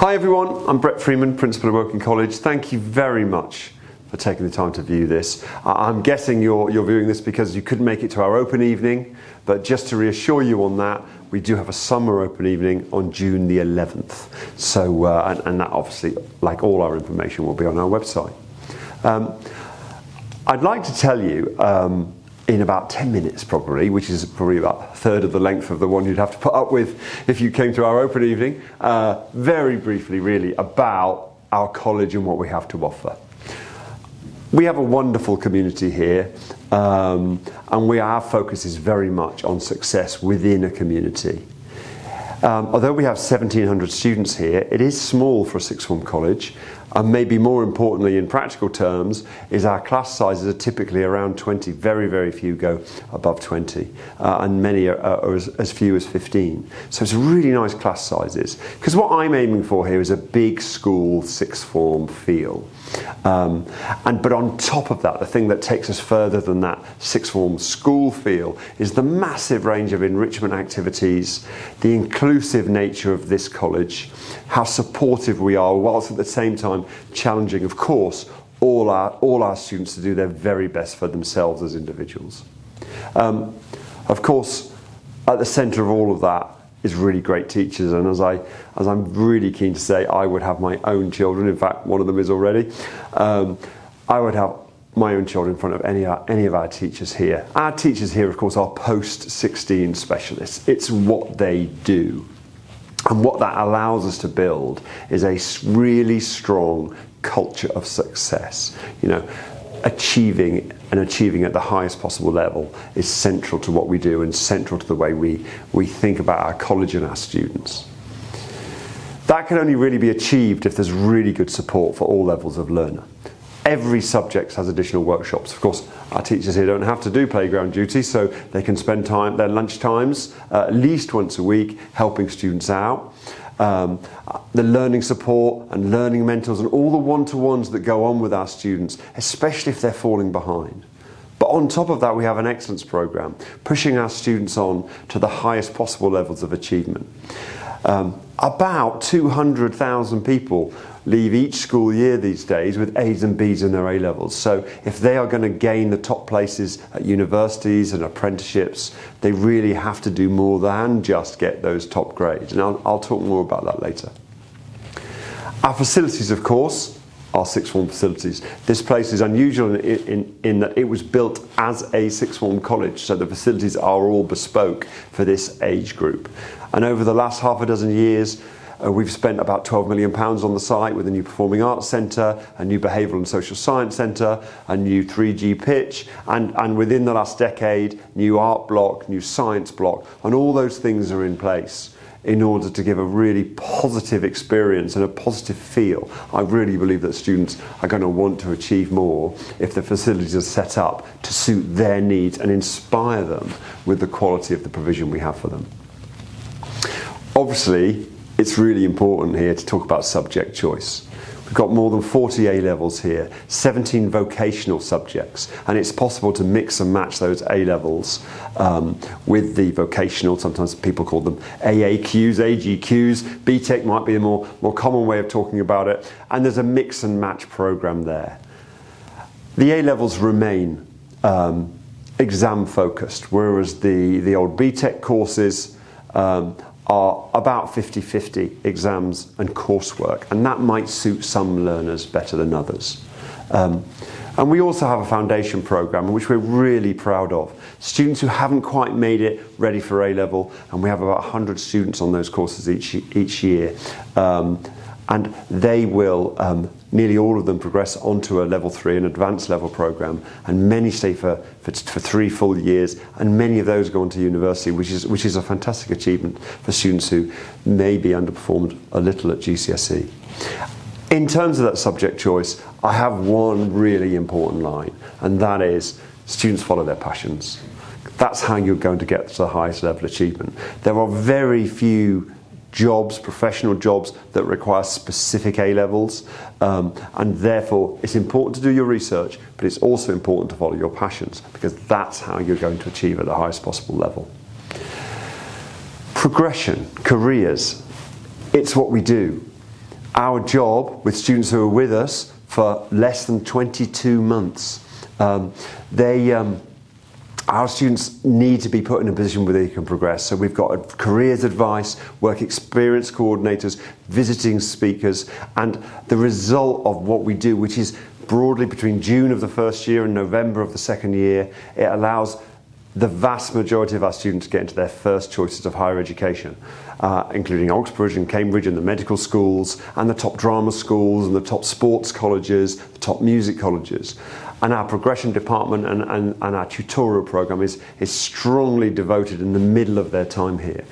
Hi everyone, I'm Brett Freeman, Principal of Woking College. Thank you very much for taking the time to view this. I'm guessing you're viewing this because you couldn't make it to our open evening, but just to reassure you on that, we do have a summer open evening on June the 11th. So, and that obviously, like all our information, will be on our website. I'd like to tell you in about 10 minutes probably, which is probably about a third of the length of the one you'd have to put up with if you came to our open evening, very briefly really about our college and what we have to offer. We have a wonderful community here, and our focus is very much on success within a community. Although we have 1,700 students here, it is small for a sixth form college, and maybe more importantly in practical terms is our class sizes are typically around 20, very, very few go above 20, and many are as few as 15. So it's really nice class sizes, because what I'm aiming for here is a big school sixth form feel. But on top of that, the thing that takes us further than that sixth form school feel is the massive range of enrichment activities, the inclusive nature of this college, how supportive we are, whilst at the same time challenging, of course, all our students to do their very best for themselves as individuals. Of course, at the centre of all of that is really great teachers, and as I'm really keen to say, I would have my own children. In fact, one of them is already. I would have my own children in front of any of our teachers here. Our teachers here, of course, are post-16 specialists. It's what they do. And what that allows us to build is a really strong culture of success. You know, achieving at the highest possible level is central to what we do and central to the way we think about our college and our students. That can only really be achieved if there's really good support for all levels of learner. Every subject has additional workshops. Of course, our teachers here don't have to do playground duty, so they can spend their lunch times at least once a week helping students out. The learning support and learning mentors and all the one-to-ones that go on with our students, especially if they're falling behind. But on top of that, we have an excellence program, pushing our students on to the highest possible levels of achievement. About 200,000 people leave each school year these days with A's and B's in their A-levels. So if they are going to gain the top places at universities and apprenticeships, they really have to do more than just get those top grades. And I'll talk more about that later. Our facilities, of course, are sixth form facilities. This place is unusual in that it was built as a sixth form college, so the facilities are all bespoke for this age group. And over the last half a dozen years, we've spent about £12 million on the site with a new performing arts centre, a new behavioural and social science centre, a new 3G pitch, and within the last decade, new art block, new science block, and all those things are in place in order to give a really positive experience and a positive feel. I really believe that students are going to want to achieve more if the facilities are set up to suit their needs and inspire them with the quality of the provision we have for them. Obviously, it's really important here to talk about subject choice. We've got more than 40 A-levels here, 17 vocational subjects, and it's possible to mix and match those A-levels with the vocational. Sometimes people call them AAQs, AGQs. BTEC might be a more common way of talking about it, and there's a mix and match program there. The A-levels remain exam focused, whereas the old BTEC courses are about 50-50 exams and coursework, and that might suit some learners better than others. And we also have a foundation program which we're really proud of. Students who haven't quite made it ready for A-level, and we have about 100 students on those courses each year. And they will, nearly all of them progress onto a level 3, an advanced level program, and many stay for 3 full years, and many of those go on to university, which is a fantastic achievement for students who maybe underperformed a little at GCSE. In terms of that subject choice, I have one really important line, and that is students follow their passions. That's how you're going to get to the highest level achievement. There are very few jobs, professional jobs, that require specific A-levels, and therefore it's important to do your research, but it's also important to follow your passions, because that's how you're going to achieve at the highest possible level. Progression, careers, it's what we do. our job with students who are with us for less than 22 months. Our students need to be put in a position where they can progress. So we've got careers advice, work experience coordinators, visiting speakers, and the result of what we do, which is broadly between June of the first year and November of the second year, it allows the vast majority of our students to get into their first choices of higher education, including Oxbridge and Cambridge and the medical schools and the top drama schools and the top sports colleges, the top music colleges. And our progression department and our tutorial program is strongly devoted in the middle of their time here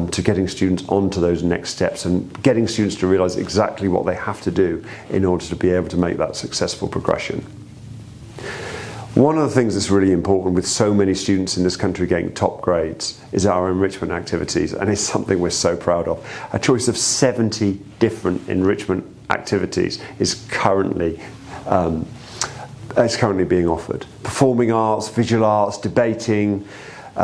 to getting students onto those next steps and getting students to realise exactly what they have to do in order to be able to make that successful progression. One of the things that's really important with so many students in this country getting top grades is our enrichment activities, and it's something we're so proud of. A choice of 70 different enrichment activities is currently being offered. Performing arts, visual arts, debating,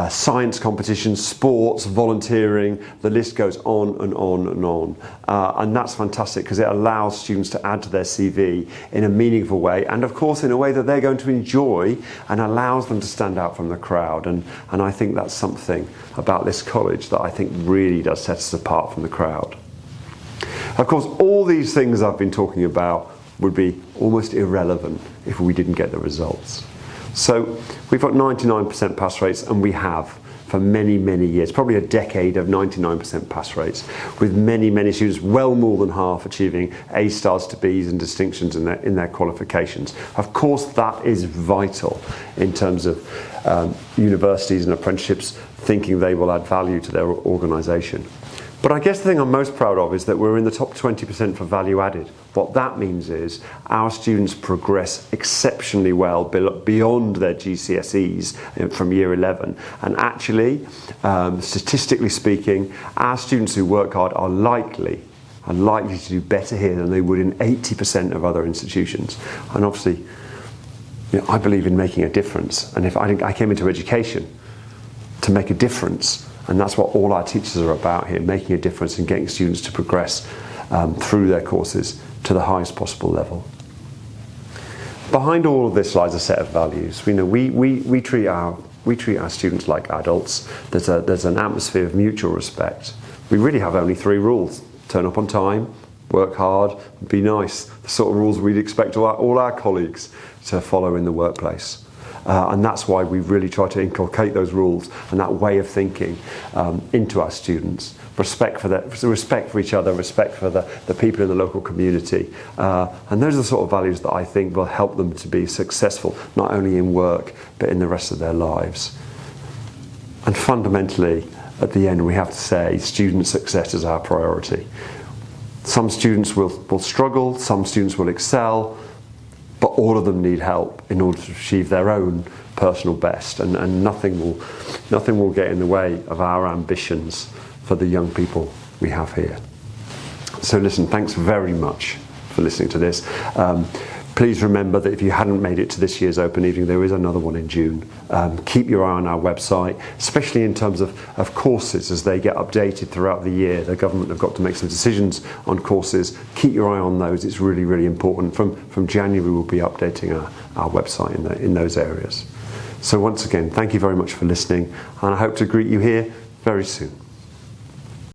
science competitions, sports, volunteering, the list goes on and on and on. And that's fantastic because it allows students to add to their CV in a meaningful way, and of course in a way that they're going to enjoy and allows them to stand out from the crowd. And I think that's something about this college that I think really does set us apart from the crowd. Of course, all these things I've been talking about would be almost irrelevant if we didn't get the results. So we've got 99% pass rates, and we have for many, many years, probably a decade of 99% pass rates, with many, many students, well more than half, achieving A stars to Bs and distinctions in their qualifications. Of course, that is vital in terms of universities and apprenticeships thinking they will add value to their organisation. But I guess the thing I'm most proud of is that we're in the top 20% for value added. What that means is our students progress exceptionally well beyond their GCSEs from year 11. And actually, statistically speaking, our students who work hard are likely to do better here than they would in 80% of other institutions. And obviously, I believe in making a difference. And if I came into education to make a difference, and that's what all our teachers are about here, making a difference and getting students to progress through their courses to the highest possible level. Behind all of this lies a set of values. We treat our students like adults. There's an atmosphere of mutual respect. We really have only 3 rules: turn up on time, work hard, be nice. The sort of rules we'd expect all our colleagues to follow in the workplace. And that's why we really try to inculcate those rules and that way of thinking into our students. Respect for each other, respect for the people in the local community. And those are the sort of values that I think will help them to be successful, not only in work, but in the rest of their lives. And fundamentally, at the end, we have to say student success is our priority. Some students will struggle, some students will excel, but all of them need help in order to achieve their own personal best, and nothing will get in the way of our ambitions for the young people we have here. So listen, thanks very much for listening to this. Please remember that if you hadn't made it to this year's Open Evening, there is another one in June. Keep your eye on our website, especially in terms of courses as they get updated throughout the year. The government have got to make some decisions on courses. Keep your eye on those. It's really, really important. From January, we'll be updating our website in those areas. So once again, thank you very much for listening, and I hope to greet you here very soon.